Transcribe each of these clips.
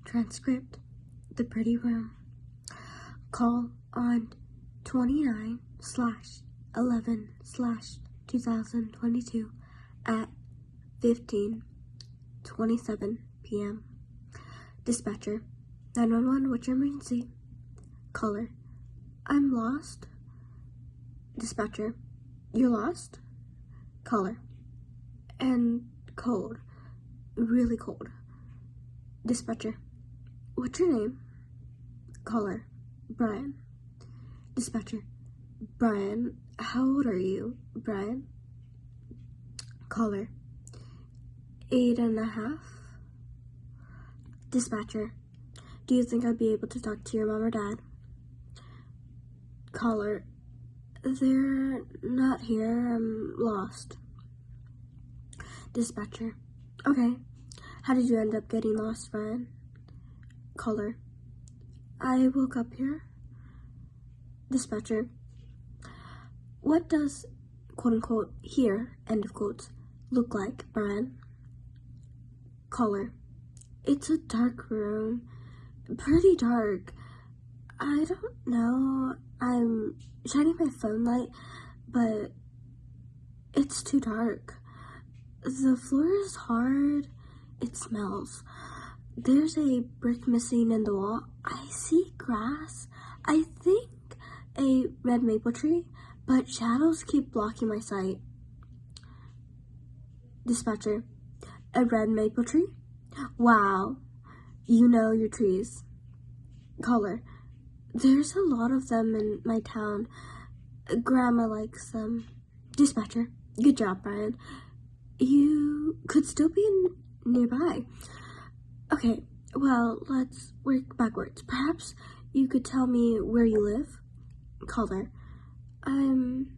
Transcript, the pretty room. Call on 29/11/2022 at 15:27 p.m. Dispatcher, 911, what's your emergency? Caller, I'm lost. Dispatcher, you're lost? Caller, and cold, really cold. Dispatcher, what's your name? Caller, Brian. Dispatcher, Brian, how old are you, Brian? Caller, 8.5. Dispatcher, do you think I'd be able to talk to your mom or dad? Caller, they're not here, I'm lost. Dispatcher, okay, how did you end up getting lost, Brian? Caller, I woke up here. Dispatcher, what does, quote unquote, here, end of quotes, look like, Brian? Caller, it's a dark room, pretty dark. I don't know, I'm shining my phone light, but it's too dark. The floor is hard, it smells. There's a brick missing in the wall. I see grass. I think a red maple tree, but shadows keep blocking my sight. Dispatcher, a red maple tree? Wow, you know your trees. Caller, there's a lot of them in my town. Grandma likes them. Dispatcher, good job, Brian. You could still be nearby. Okay, well, let's work backwards. Perhaps you could tell me where you live? Caller, I'm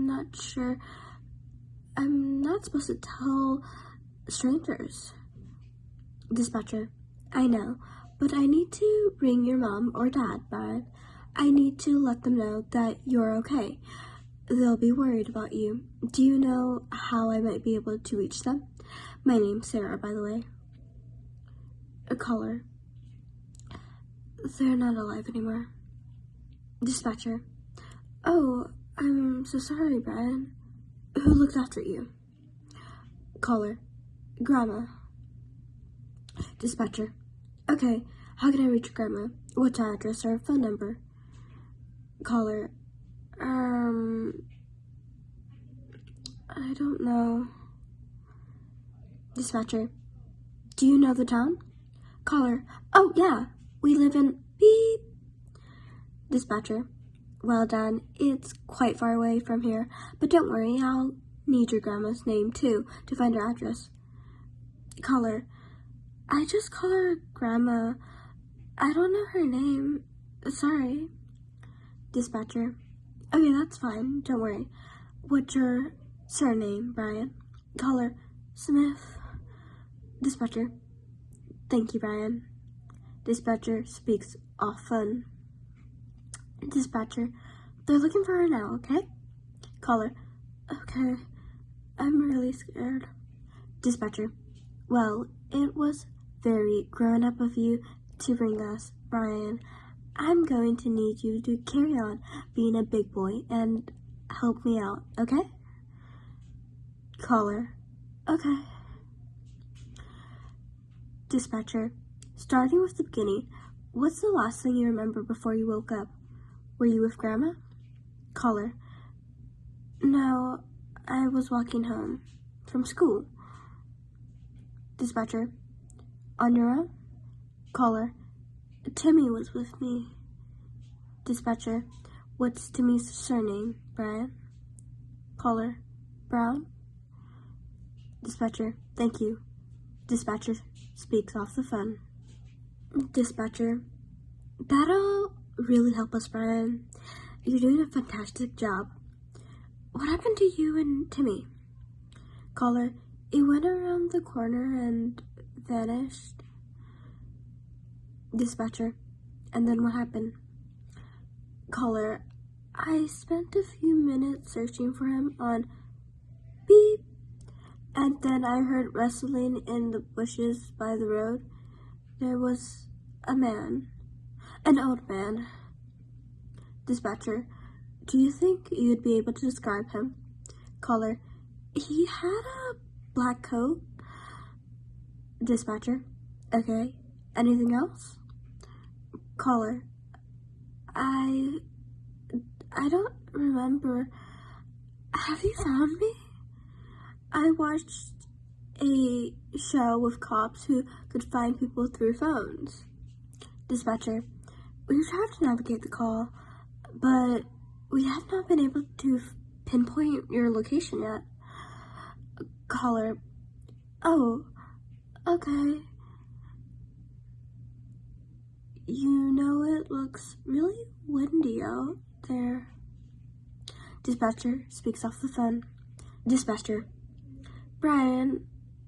not sure. I'm not supposed to tell strangers. Dispatcher, I know, but I need to ring your mom or dad, Brian. I need to let them know that you're okay. They'll be worried about you. Do you know how I might be able to reach them? My name's Sarah, by the way. A caller, they're not alive anymore. Dispatcher, oh, I'm so sorry, Brian. Who looked after you? Caller, Grandma. Dispatcher, okay, how can I reach Grandma? What's her address or phone number? Caller, I don't know. Dispatcher, do you know the town? Caller, oh yeah, we live in beep. Dispatcher, well done, it's quite far away from here, but don't worry, I'll need your grandma's name too to find her address. Caller, I just call her Grandma. I don't know her name. Sorry. Dispatcher, okay, that's fine, don't worry. What's your surname, Brian? Caller, Smith. Dispatcher, thank you, Brian. Dispatcher speaks often. Dispatcher, they're looking for her now, okay? Caller, okay, I'm really scared. Dispatcher, well, it was very grown up of you to bring us, Brian. I'm going to need you to carry on being a big boy and help me out, okay? Caller, okay. Dispatcher, starting with the beginning, what's the last thing you remember before you woke up? Were you with Grandma? Caller, no, I was walking home from school. Dispatcher, on your own? Caller, Timmy was with me. Dispatcher, what's Timmy's surname, Brian? Caller, Brown. Dispatcher, thank you. Dispatcher speaks off the phone. Dispatcher, that'll really help us, Brian. You're doing a fantastic job. What happened to you and Timmy? Caller, it went around the corner and vanished. Dispatcher, and then what happened? Caller, I spent a few minutes searching for him on beep, And then I heard rustling in the bushes by the road. There was a man, an old man. Dispatcher, do you think you'd be able to describe him? Caller, he had a black coat. Dispatcher, okay. Anything else? Caller, I don't remember. Have you found me? I watched a show with cops who could find people through phones. Dispatcher, we tried to navigate the call, but we have not been able to pinpoint your location yet. Caller, oh, okay. You know, it looks really windy out there. Dispatcher speaks off the phone. Dispatcher, Brian,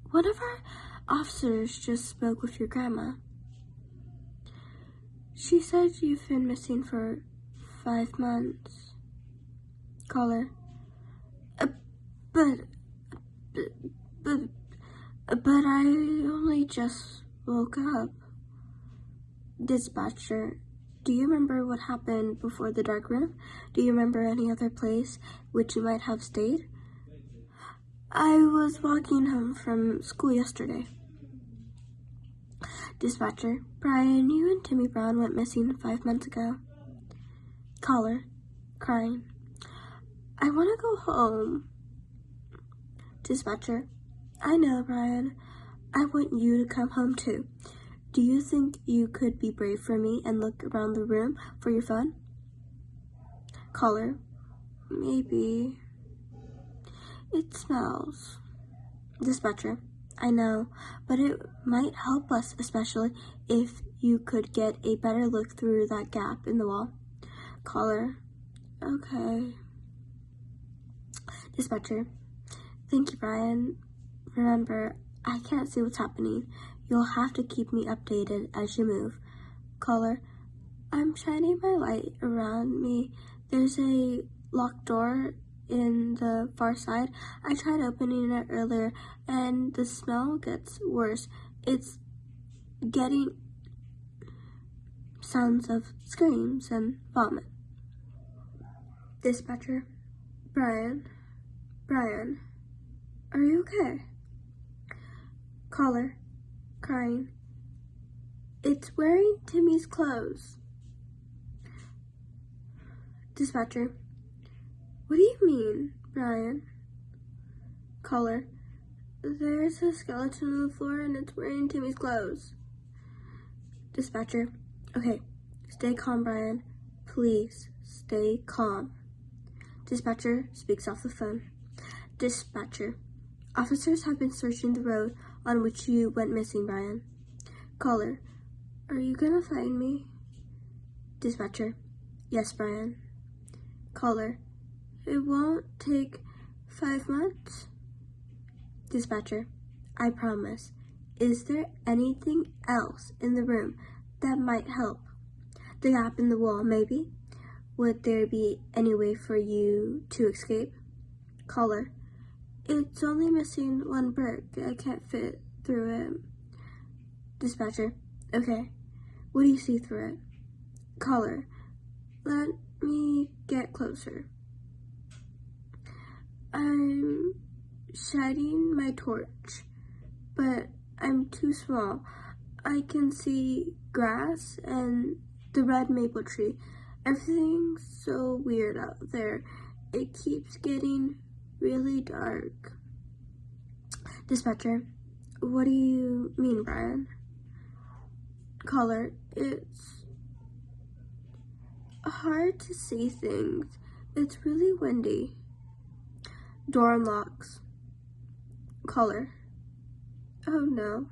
one of our officers just spoke with your grandma. She said you've been missing for 5 months. Caller, but I only just woke up. Dispatcher, do you remember what happened before the dark room? Do you remember any other place which you might have stayed? I was walking home from school yesterday. Dispatcher, Brian, you and Timmy Brown went missing 5 months ago. Caller, crying, I want to go home. Dispatcher, I know, Brian. I want you to come home too. Do you think you could be brave for me and look around the room for your phone? Caller, maybe. It smells. Dispatcher, I know, but it might help us, especially if you could get a better look through that gap in the wall. Caller, okay. Dispatcher, thank you, Brian. Remember, I can't see what's happening. You'll have to keep me updated as you move. Caller, I'm shining my light around me. There's a locked door in the far side. I tried opening it earlier and the smell gets worse. It's getting sounds of screams and vomit. Dispatcher, Brian, are you okay? Caller, crying, it's wearing Timmy's clothes. Dispatcher, what do you mean, Brian? Caller, there's a skeleton on the floor and it's wearing Timmy's clothes. Dispatcher, okay, stay calm, Brian. Please, stay calm. Dispatcher speaks off the phone. Dispatcher, officers have been searching the road on which you went missing, Brian. Caller, are you gonna find me? Dispatcher, yes, Brian. Caller, it won't take 5 months? Dispatcher, I promise. Is there anything else in the room that might help? The gap in the wall, maybe? Would there be any way for you to escape? Caller, it's only missing one brick. I can't fit through it. Dispatcher, okay. What do you see through it? Caller, let me get closer. I'm shining my torch, but I'm too small. I can see grass and the red maple tree. Everything's so weird out there. It keeps getting really dark. Dispatcher, what do you mean, Brian? Caller, it's hard to see things. It's really windy. Door unlocks. Caller, oh no.